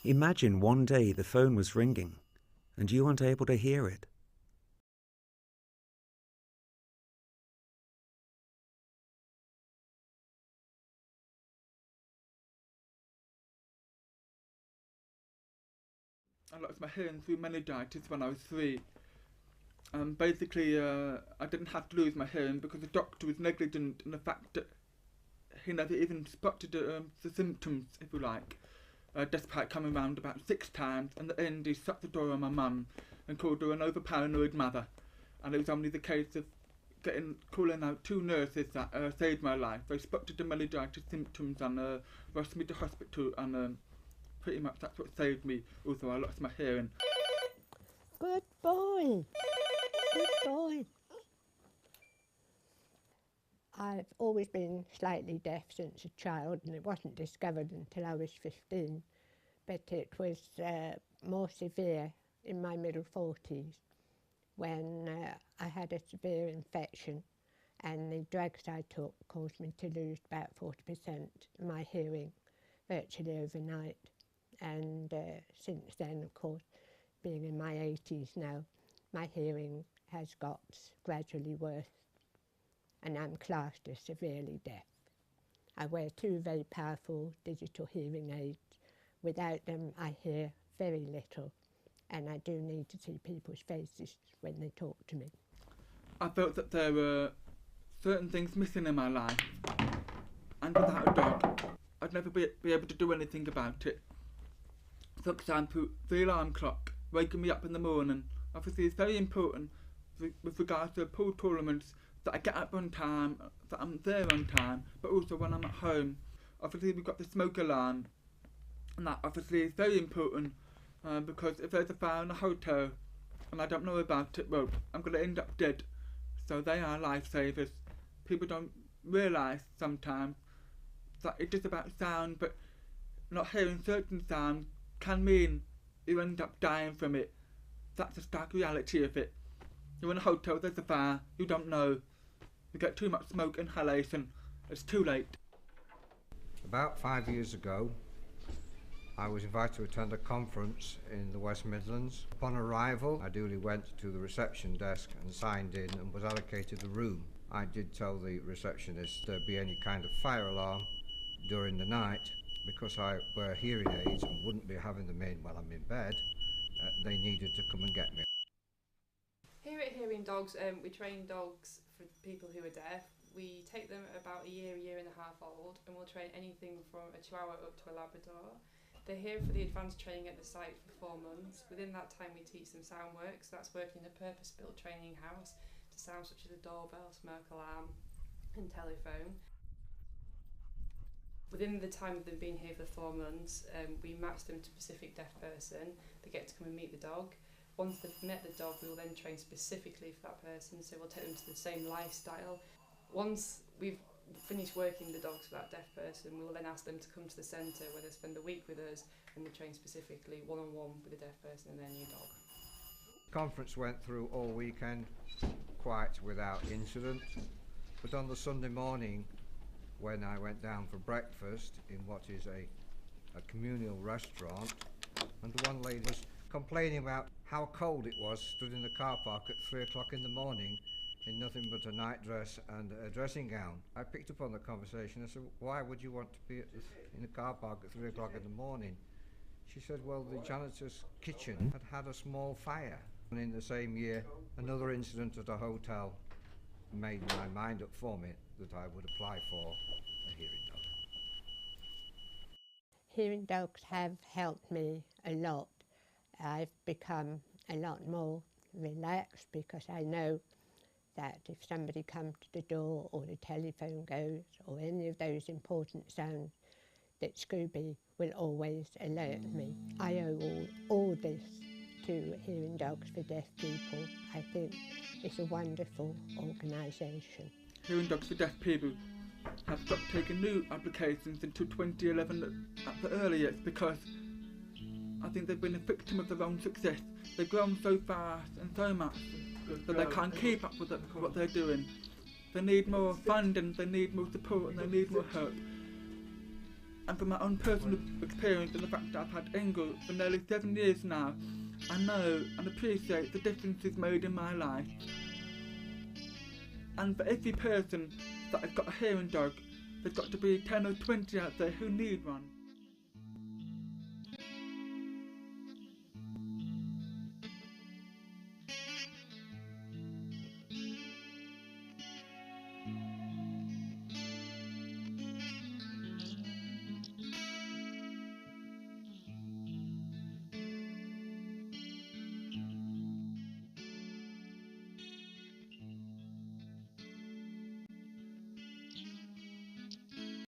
Imagine one day the phone was ringing and you weren't able to hear it. I lost my hearing through meningitis when I was 3. Basically, I didn't have to lose my hearing because the doctor was negligent in the fact that he never even spotted the symptoms, if you like. Despite coming round about 6 times, and at the end he shut the door on my mum and called her an over-paranoid mother. And it was only the case of calling out 2 nurses that saved my life. They spotted the meningitis symptoms and rushed me to hospital, and pretty much that's what saved me. Also, I lost my hearing. Good boy. Good boy. I've always been slightly deaf since a child, and it wasn't discovered until I was 15. But it was more severe in my middle 40s when I had a severe infection, and the drugs I took caused me to lose about 40% of my hearing virtually overnight. And since then, of course, being in my 80s now, my hearing has got gradually worse, and I'm classed as severely deaf. I wear 2 very powerful digital hearing aids. Without them, I hear very little, and I do need to see people's faces when they talk to me. I felt that there were certain things missing in my life, and without a dog, I'd never be able to do anything about it. For example, the alarm clock waking me up in the morning obviously is very important with regards to pool tournaments, that I get up on time, that I'm there on time, but also when I'm at home. Obviously we've got the smoke alarm, and that obviously is very important because if there's a fire in a hotel and I don't know about it, well, I'm going to end up dead. So they are lifesavers. People don't realise sometimes that it is about sound, but not hearing certain sound can mean you end up dying from it. That's the stark reality of it. You're in a hotel, there's a fire, you don't know. You get too much smoke inhalation, it's too late. About 5 years ago, I was invited to attend a conference in the West Midlands. Upon arrival, I duly went to the reception desk and signed in and was allocated a room. I did tell the receptionist there'd be any kind of fire alarm during the night, because I wear hearing aids and wouldn't be having them in while I'm in bed. They needed to come and get me. Here at Hearing Dogs, we train dogs for people who are deaf. We take them at about a year and a half old, and we'll train anything from a Chihuahua up to a Labrador. They're here for the advanced training at the site for 4 months. Within that time we teach them sound work, so that's working in a purpose-built training house to sounds such as a doorbell, smoke alarm and telephone. Within the time of them being here for 4 months, we match them to a specific deaf person. They get to come and meet the dog. Once they've met the dog, we will then train specifically for that person, so we'll take them to the same lifestyle. Once we've finished working the dogs for that deaf person, we will then ask them to come to the centre where they spend a week with us, and we train specifically one-on-one with the deaf person and their new dog. The conference went through all weekend quite without incident, but on the Sunday morning, when I went down for breakfast in what is a communal restaurant, and the one lady was complaining about how cold it was, stood in the car park at 3 o'clock in the morning in nothing but a night dress and a dressing gown. I picked up on the conversation and said, why would you want to be in the car park at 3 o'clock in the morning? She said, well, the janitor's kitchen had a small fire. And in the same year, another incident at a hotel made my mind up for me that I would apply for a hearing dog. Hearing dogs have helped me a lot. I've become a lot more relaxed because I know that if somebody comes to the door or the telephone goes or any of those important sounds, that Scooby will always alert me. I owe all this to Hearing Dogs for Deaf People. I think it's a wonderful organisation. Hearing Dogs for Deaf People have stopped taking new applications until 2011 at the earliest, because I think they've been a victim of their own success. They've grown so fast and so much that they can't keep up with what they're doing. They need more funding, they need more support, and they need more help. And from my own personal experience and the fact that I've had Engel for nearly 7 years now, I know and appreciate the differences made in my life. And for every person that has got a hearing dog, there's got to be 10 or 20 out there who need one.